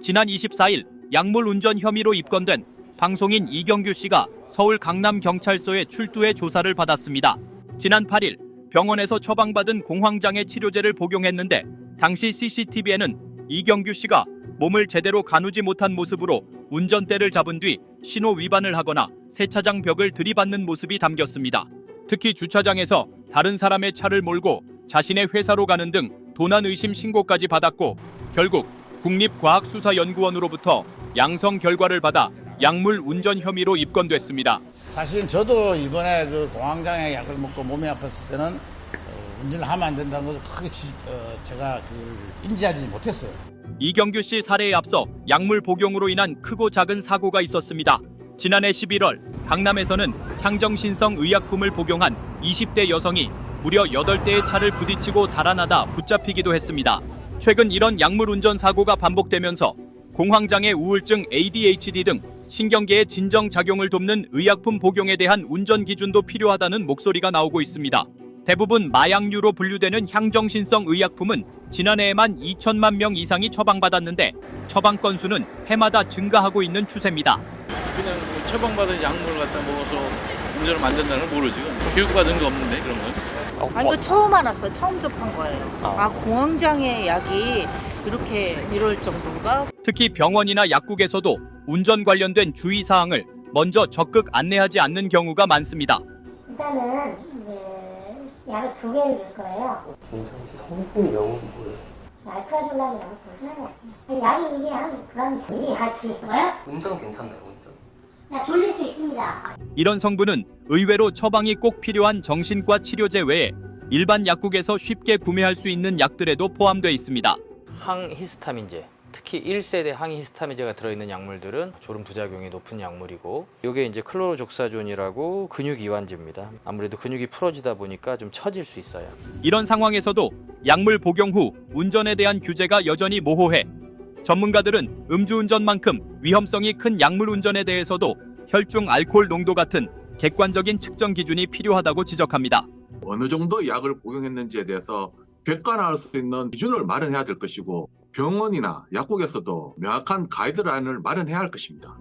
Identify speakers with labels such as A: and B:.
A: 지난 24일 약물 운전 혐의로 입건된 방송인 이경규 씨가 서울 강남경찰서에 출두해 조사를 받았습니다. 지난 8일 병원에서 처방받은 공황장애 치료제를 복용했는데 당시 CCTV에는 이경규 씨가 몸을 제대로 가누지 못한 모습으로 운전대를 잡은 뒤 신호 위반을 하거나 세차장 벽을 들이받는 모습이 담겼습니다. 특히 주차장에서 다른 사람의 차를 몰고 자신의 회사로 가는 등 도난 의심 신고까지 받았고 결국 국립과학수사연구원으로부터 양성 결과를 받아 약물 운전 혐의로 입건됐습니다.
B: 사실 저도 이번에 그 공황장애 약을 먹고 몸이 아팠을 때는 운전을 하면 안 된다는 것을 크게 제가 인지하지 못했어요.
A: 이경규 씨 사례에 앞서 약물 복용으로 인한 크고 작은 사고가 있었습니다. 지난해 11월 강남에서는 향정신성 의약품을 복용한 20대 여성이 무려 8대의 차를 부딪히고 달아나다 붙잡히기도 했습니다. 최근 이런 약물 운전 사고가 반복되면서 공황장애 우울증 ADHD 등 신경계의 진정작용을 돕는 의약품 복용에 대한 운전 기준도 필요하다는 목소리가 나오고 있습니다. 대부분 마약류로 분류되는 향정신성 의약품은 지난해에만 2천만 명 이상이 처방받았는데 처방 건수는 해마다 증가하고 있는 추세입니다.
C: 그냥 뭐 처방받은 약물을 갖다 먹어서 운전을 만든다는 걸 모르지. 교육받은 거 없는데 그런 건.
D: 아니, 그 처음 알았어요. 처음 접한 거예요. 공황장애 약이 이렇게 이럴 정도인가?
A: 특히 병원이나 약국에서도 운전 관련된 주의사항을 먼저 적극 안내하지 않는 경우가 많습니다.
E: 일단은 약을 2개를 줄 거예요.
F: 괜찮지. 성분 명은 뭐예요?
E: 알프라졸라이라고 있어요. 약이 이게 한 그런 일이 할수 있어요?
F: 운전 괜찮나요? 운전?
E: 나 졸릴 수 있습니다.
A: 이런 성분은 의외로 처방이 꼭 필요한 정신과 치료제 외에 일반 약국에서 쉽게 구매할 수 있는 약들에도 포함되어 있습니다.
G: 항히스타민제, 특히 1세대 항히스타민제가 들어있는 약물들은 졸음 부작용이 높은 약물이고 이게 이제 클로로족사존이라고 근육 이완제입니다. 아무래도 근육이 풀어지다 보니까 좀 처질 수 있어요.
A: 이런 상황에서도 약물 복용 후 운전에 대한 규제가 여전히 모호해 전문가들은 음주운전만큼 위험성이 큰 약물 운전에 대해서도 혈중 알코올 농도 같은 객관적인 측정 기준이 필요하다고 지적합니다.
H: 어느 정도 약을 복용했는지에 대해서 객관화할 수 있는 기준을 마련해야 될 것이고 병원이나 약국에서도 명확한 가이드라인을 마련해야 할 것입니다.